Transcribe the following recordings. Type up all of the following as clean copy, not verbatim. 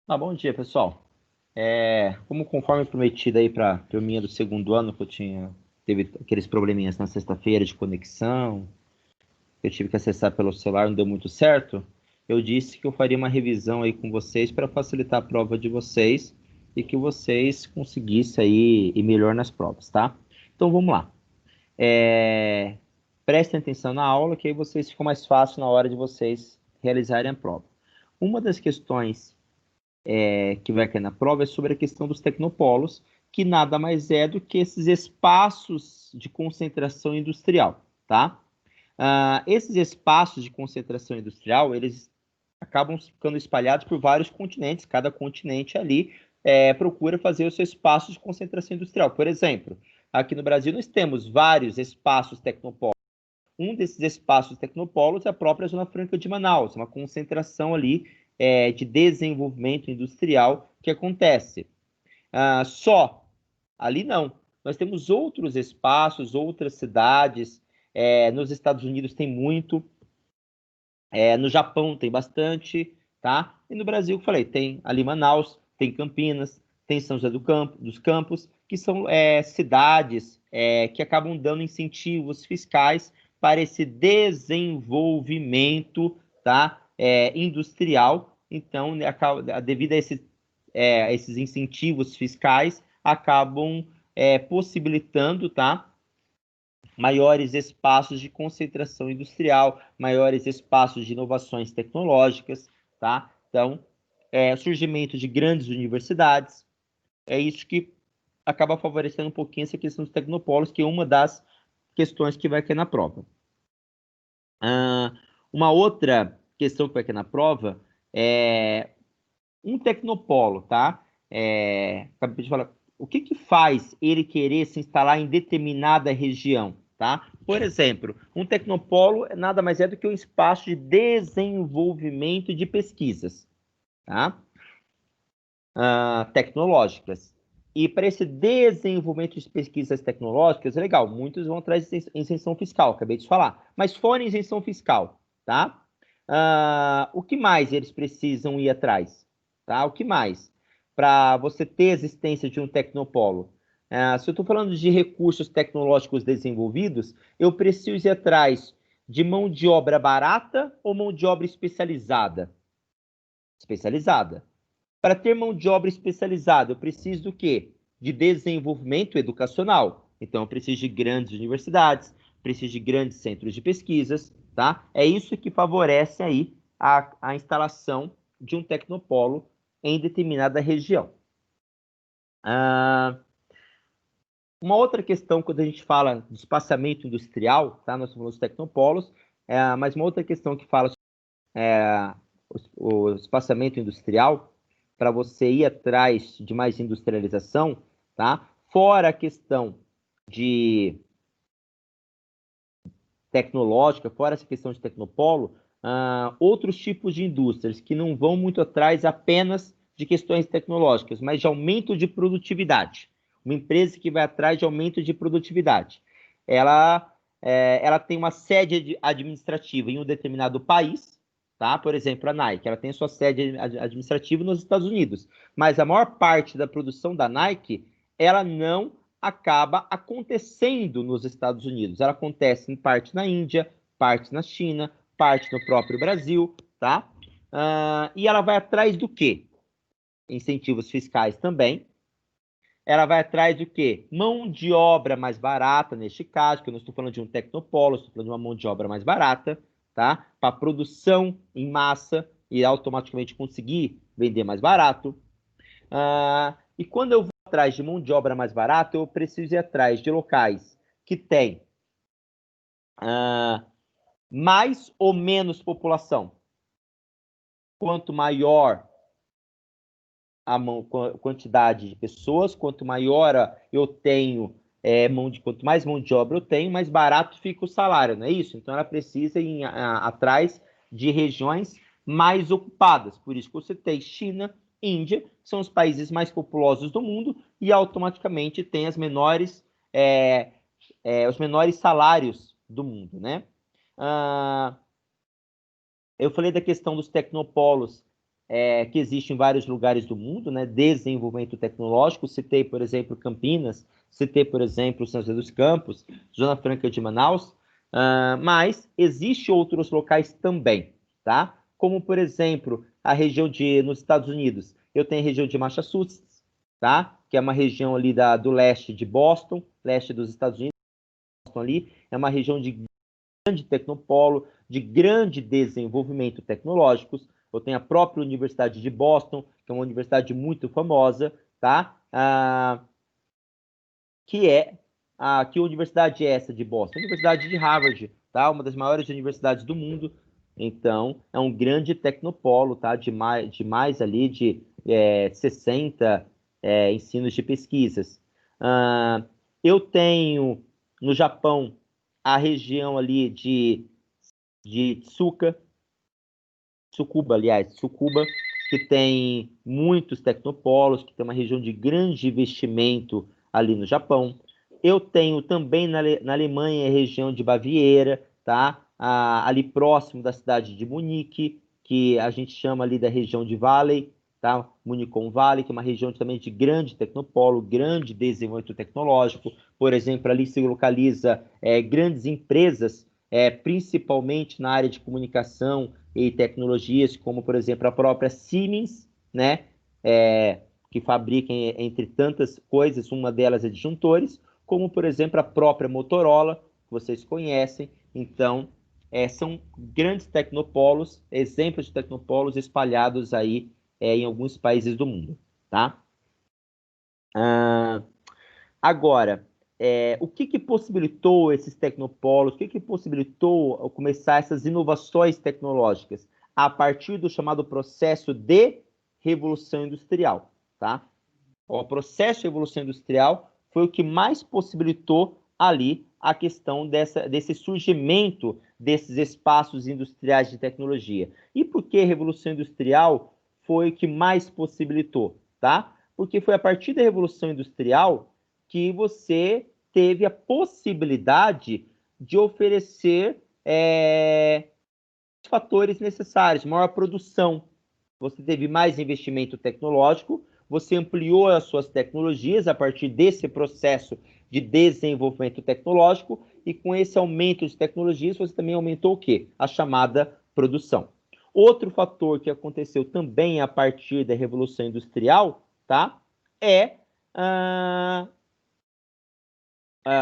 Bom dia, pessoal. Como conforme prometido aí para a turminha do segundo ano, que teve aqueles probleminhas na sexta-feira de conexão, que eu tive que acessar pelo celular, não deu muito certo. Eu disse que eu faria uma revisão aí com vocês para facilitar a prova de vocês e que vocês conseguissem aí ir melhor nas provas, tá? Então vamos lá. Prestem atenção na aula, que aí vocês ficam mais fácil na hora de vocês realizarem a prova. Uma das questões que vai cair na prova é sobre a questão dos tecnopolos, que nada mais é do que esses espaços de concentração industrial, tá? Esses espaços de concentração industrial, eles acabam ficando espalhados por vários continentes, cada continente ali procura fazer o seu espaço de concentração industrial. Por exemplo, aqui no Brasil nós temos vários espaços tecnopolos. Um desses espaços tecnopolos é a própria Zona Franca de Manaus, uma concentração ali de desenvolvimento industrial que acontece. Só ali não. Nós temos outros espaços, outras cidades. Nos Estados Unidos tem muito, no Japão tem bastante, tá? E no Brasil, que falei, tem ali Manaus, tem Campinas, tem São José dos Campos, que são cidades que acabam dando incentivos fiscais para esse desenvolvimento, tá? Industrial. Então, né, devido a esses incentivos fiscais, acabam possibilitando, tá? Maiores espaços de concentração industrial, maiores espaços de inovações tecnológicas, tá? Então, surgimento de grandes universidades, é isso que acaba favorecendo um pouquinho essa questão dos tecnopolos, que é uma das questões que vai cair na prova. Uma outra questão que vai cair na prova é um tecnopolo, tá? Acabei de falar, o que faz ele querer se instalar em determinada região, tá? Por exemplo, um tecnopolo nada mais é do que um espaço de desenvolvimento de pesquisas, tá? Tecnológicas. E para esse desenvolvimento de pesquisas tecnológicas, é legal, muitos vão atrás de isenção fiscal, acabei de falar. Mas fora isenção fiscal, tá? O que mais eles precisam ir atrás? Tá? O que mais? Para você ter a existência de um tecnopolo. Se eu estou falando de recursos tecnológicos desenvolvidos, eu preciso ir atrás de mão de obra barata ou mão de obra especializada? Especializada. Para ter mão de obra especializada, eu preciso do quê? De desenvolvimento educacional. Então, eu preciso de grandes universidades, preciso de grandes centros de pesquisas, tá? É isso que favorece aí a instalação de um tecnopolo em determinada região. Uma outra questão, quando a gente fala de espaçamento industrial, tá? Nós falamos de tecnopolos, mas uma outra questão que fala o espaçamento industrial, para você ir atrás de mais industrialização, tá? Fora a questão de tecnológica, fora essa questão de tecnopolo, outros tipos de indústrias que não vão muito atrás apenas de questões tecnológicas, mas de aumento de produtividade. Uma empresa que vai atrás de aumento de produtividade. Ela tem uma sede administrativa em um determinado país, tá? Por exemplo, a Nike, ela tem sua sede administrativa nos Estados Unidos, mas a maior parte da produção da Nike, ela não acaba acontecendo nos Estados Unidos. Ela acontece em parte na Índia, parte na China, parte no próprio Brasil, tá? E ela vai atrás do quê? Incentivos fiscais também. Ela vai atrás do quê? Mão de obra mais barata, neste caso, que eu não estou falando de um tecnopolo, estou falando de uma mão de obra mais barata, tá? Para produção em massa e automaticamente conseguir vender mais barato. E quando eu vou atrás de mão de obra mais barata, eu preciso ir atrás de locais que têm mais ou menos população. Quanto maior a quantidade de pessoas, quanto maior eu tenho quanto mais mão de obra eu tenho, mais barato fica o salário, não é isso? Então ela precisa ir atrás de regiões mais ocupadas. Por isso que você tem China, Índia, são os países mais populosos do mundo e automaticamente tem os menores salários do mundo, né? Eu falei da questão dos tecnopolos que existe em vários lugares do mundo, né? Desenvolvimento tecnológico. Citei, por exemplo, Campinas, citei, por exemplo, São José dos Campos, Zona Franca de Manaus, mas existem outros locais também, tá? Como, por exemplo, a região nos Estados Unidos. Eu tenho a região de Massachusetts, tá? Que é uma região ali do leste de Boston, leste dos Estados Unidos. Boston ali é uma região de grande tecnopolo, de grande desenvolvimento tecnológico. Eu tenho a própria Universidade de Boston, que é uma universidade muito famosa, tá? Que universidade é essa de Boston? A Universidade de Harvard, tá? Uma das maiores universidades do mundo. Então, é um grande tecnopolo, tá? De mais ali de 60 ensinos de pesquisas. Eu tenho no Japão a região ali de Tsukuba, que tem muitos tecnopolos, que tem uma região de grande investimento ali no Japão. Eu tenho também na Alemanha a região de Baviera, tá? Ali próximo da cidade de Munique, que a gente chama ali da região de Valley, tá? Municon Valley, que é uma região também de grande tecnopolo, grande desenvolvimento tecnológico. Por exemplo, ali se localiza grandes empresas, principalmente na área de comunicação e tecnologias, como, por exemplo, a própria Siemens, né? Que fabrica, entre tantas coisas, uma delas é disjuntores, como, por exemplo, a própria Motorola, que vocês conhecem. Então, são grandes tecnopolos, exemplos de tecnopolos espalhados aí em alguns países do mundo, tá? Agora, o que possibilitou esses tecnopolos, o que possibilitou começar essas inovações tecnológicas? A partir do chamado processo de revolução industrial, tá? O processo de revolução industrial foi o que mais possibilitou ali a questão desse surgimento desses espaços industriais de tecnologia. E por que a revolução industrial foi o que mais possibilitou, tá? Porque foi a partir da revolução industrial que você teve a possibilidade de oferecer os fatores necessários, maior produção. Você teve mais investimento tecnológico, você ampliou as suas tecnologias a partir desse processo de desenvolvimento tecnológico, e com esse aumento de tecnologias, você também aumentou o quê? A chamada produção. Outro fator que aconteceu também a partir da Revolução Industrial, tá?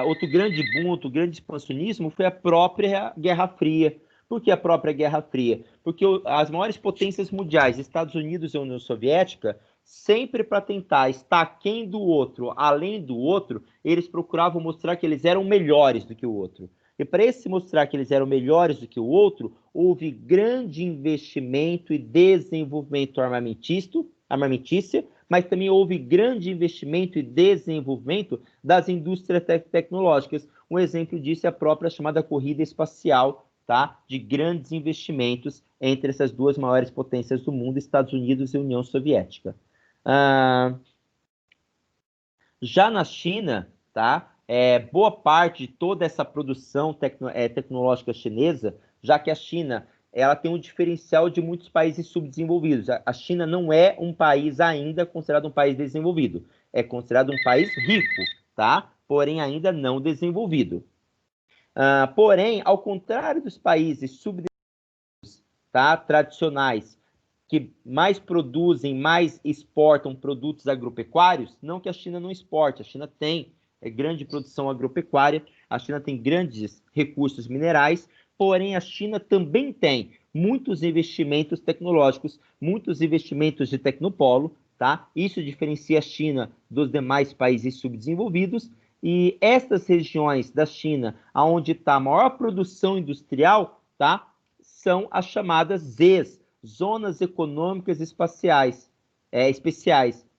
Outro grande boom, outro grande expansionismo foi a própria Guerra Fria. Por que a própria Guerra Fria? Porque as maiores potências mundiais, Estados Unidos e a União Soviética, sempre para tentar estar aquém do outro, além do outro, eles procuravam mostrar que eles eram melhores do que o outro. E para esse mostrar que eles eram melhores do que o outro, houve grande investimento e desenvolvimento armamentícia, mas também houve grande investimento e desenvolvimento das indústrias tecnológicas. Um exemplo disso é a própria chamada corrida espacial, tá? De grandes investimentos entre essas duas maiores potências do mundo, Estados Unidos e União Soviética. Já na China, tá? Boa parte de toda essa produção tecnológica chinesa, já que a China ela tem um diferencial de muitos países subdesenvolvidos. A China não é um país ainda considerado um país desenvolvido, é considerado um país rico, tá? Porém ainda não desenvolvido. Porém, ao contrário dos países subdesenvolvidos, tá? Tradicionais, que mais produzem, mais exportam produtos agropecuários, não que a China não exporte, a China tem grande produção agropecuária, a China tem grandes recursos minerais, porém a China também tem muitos investimentos tecnológicos, muitos investimentos de tecnopolo, tá? Isso diferencia a China dos demais países subdesenvolvidos, e estas regiões da China, onde está a maior produção industrial, tá? São as chamadas ZES, Zonas Econômicas Especiais,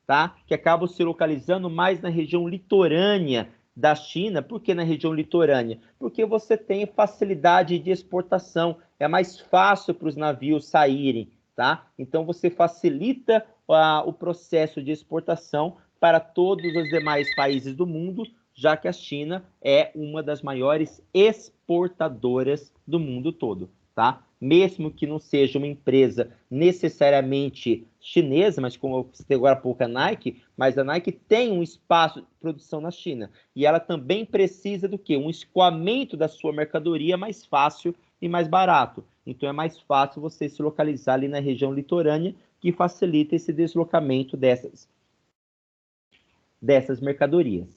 tá? Que acabam se localizando mais na região litorânea da China. Por que na região litorânea? Porque você tem facilidade de exportação, é mais fácil para os navios saírem, tá? Então você facilita o processo de exportação para todos os demais países do mundo, já que a China é uma das maiores exportadoras do mundo todo, tá? mesmo que não seja uma empresa necessariamente chinesa, mas como eu citei agora há pouco a Nike, mas a Nike tem um espaço de produção na China. E ela também precisa do quê? Um escoamento da sua mercadoria mais fácil e mais barato. Então é mais fácil você se localizar ali na região litorânea, que facilita esse deslocamento dessas mercadorias.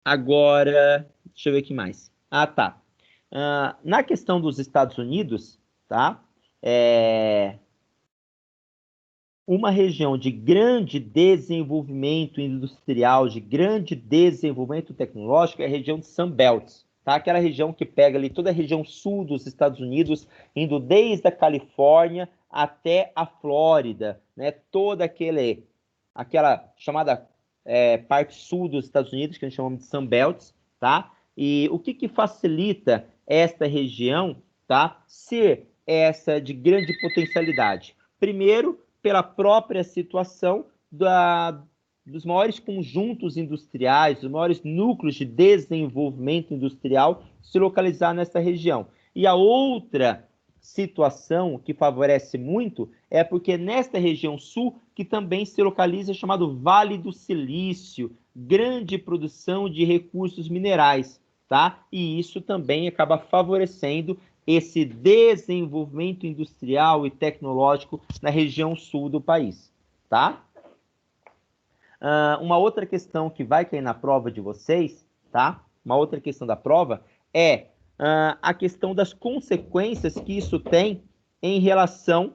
Agora, deixa eu ver aqui mais. Ah, tá. Na questão dos Estados Unidos, tá? Uma região de grande desenvolvimento industrial, de grande desenvolvimento tecnológico, é a região de Sunbelt, tá? Aquela região que pega ali toda a região sul dos Estados Unidos, indo desde a Califórnia até a Flórida, né? Toda aquela chamada parte sul dos Estados Unidos, que a gente chama de Sunbelt, tá? E o que facilita esta região, tá? Ser essa de grande potencialidade? Primeiro, pela própria situação dos maiores conjuntos industriais, dos maiores núcleos de desenvolvimento industrial se localizar nessa região. E a outra situação que favorece muito é porque nesta região sul que também se localiza o chamado Vale do Silício, grande produção de recursos minerais, tá? E isso também acaba favorecendo esse desenvolvimento industrial e tecnológico na região sul do país, tá? Uma outra questão que vai cair na prova de vocês, tá? Uma outra questão da prova é a questão das consequências que isso tem em relação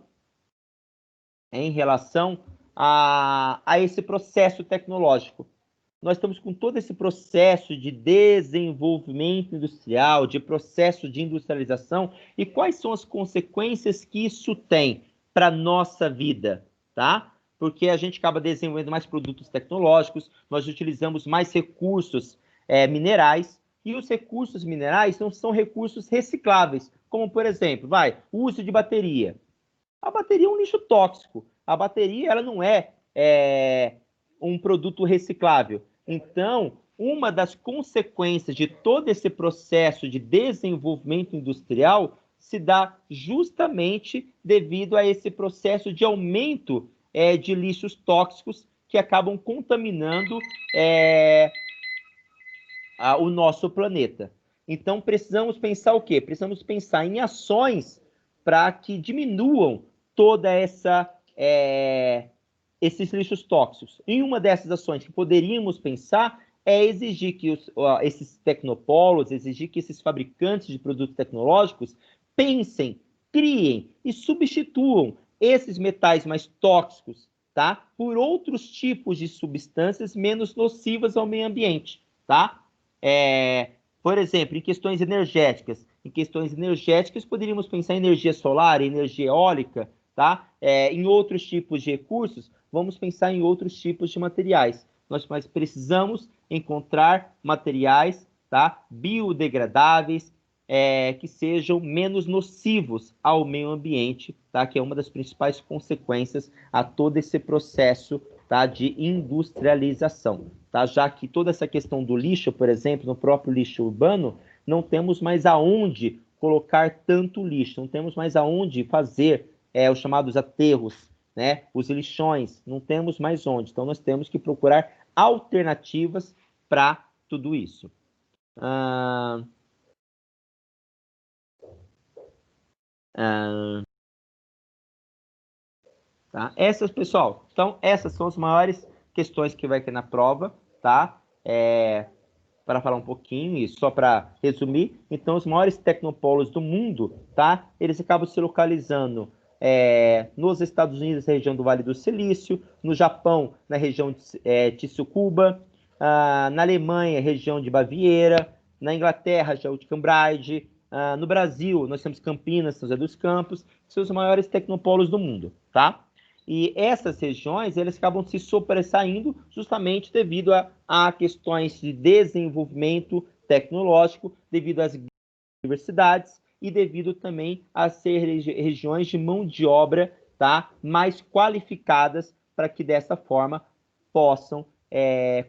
a esse processo tecnológico. Nós estamos com todo esse processo de desenvolvimento industrial, de processo de industrialização, e quais são as consequências que isso tem para a nossa vida, tá? Porque a gente acaba desenvolvendo mais produtos tecnológicos, nós utilizamos mais recursos minerais, e os recursos minerais não são recursos recicláveis, como, por exemplo, o uso de bateria. A bateria é um lixo tóxico. A bateria ela não é um produto reciclável. Então, uma das consequências de todo esse processo de desenvolvimento industrial se dá justamente devido a esse processo de aumento de lixos tóxicos que acabam contaminando o nosso planeta. Então, precisamos pensar o quê? Precisamos pensar em ações para que diminuam toda esses lixos tóxicos. E uma dessas ações que poderíamos pensar é exigir que esses tecnopolos, exigir que esses fabricantes de produtos tecnológicos pensem, criem e substituam esses metais mais tóxicos, tá? Por outros tipos de substâncias menos nocivas ao meio ambiente, tá? Por exemplo, em questões energéticas. Em questões energéticas, poderíamos pensar em energia solar, energia eólica, tá? Em outros tipos de recursos, vamos pensar em outros tipos de materiais. Nós precisamos encontrar materiais, tá? Biodegradáveis, que sejam menos nocivos ao meio ambiente, tá? Que é uma das principais consequências a todo esse processo, tá? De industrialização, tá? Já que toda essa questão do lixo, por exemplo, no próprio lixo urbano, não temos mais aonde colocar tanto lixo, não temos mais aonde fazer os chamados aterros, né? Os lixões, não temos mais onde. Então, nós temos que procurar alternativas para tudo isso. Tá? Pessoal, então, essas são as maiores questões que vai ter na prova, tá? Para falar um pouquinho e só para resumir, então os maiores tecnopolos do mundo, tá? Eles acabam se localizando nos Estados Unidos, na região do Vale do Silício, no Japão, na região de Tsukuba, na Alemanha, região de Baviera, na Inglaterra, região de Cambridge, no Brasil, nós temos Campinas, São José dos Campos, que são os maiores tecnopolos do mundo, tá? E essas regiões, elas acabam se sobressaindo justamente devido a questões de desenvolvimento tecnológico, devido às universidades e devido também a ser regiões de mão de obra, tá, mais qualificadas para que dessa forma possam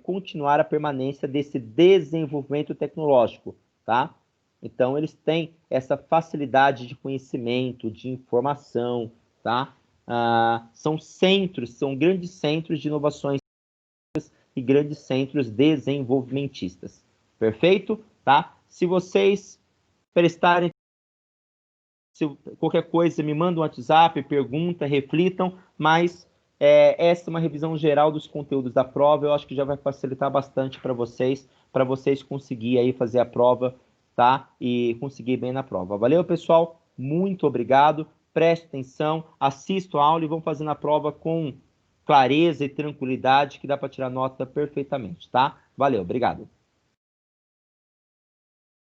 continuar a permanência desse desenvolvimento tecnológico, tá? Então, eles têm essa facilidade de conhecimento, de informação, tá? São centros, são grandes centros de inovações e grandes centros desenvolvimentistas. Perfeito? Tá? Se vocês prestarem, se qualquer coisa, me mandam um WhatsApp, pergunta, reflitam, mas essa é uma revisão geral dos conteúdos da prova, eu acho que já vai facilitar bastante para vocês conseguirem aí fazer a prova, tá? E conseguir bem na prova. Valeu, pessoal? Muito obrigado. Preste atenção, assistam a aula e vão fazendo a prova com clareza e tranquilidade, que dá para tirar nota perfeitamente, tá? Valeu, obrigado.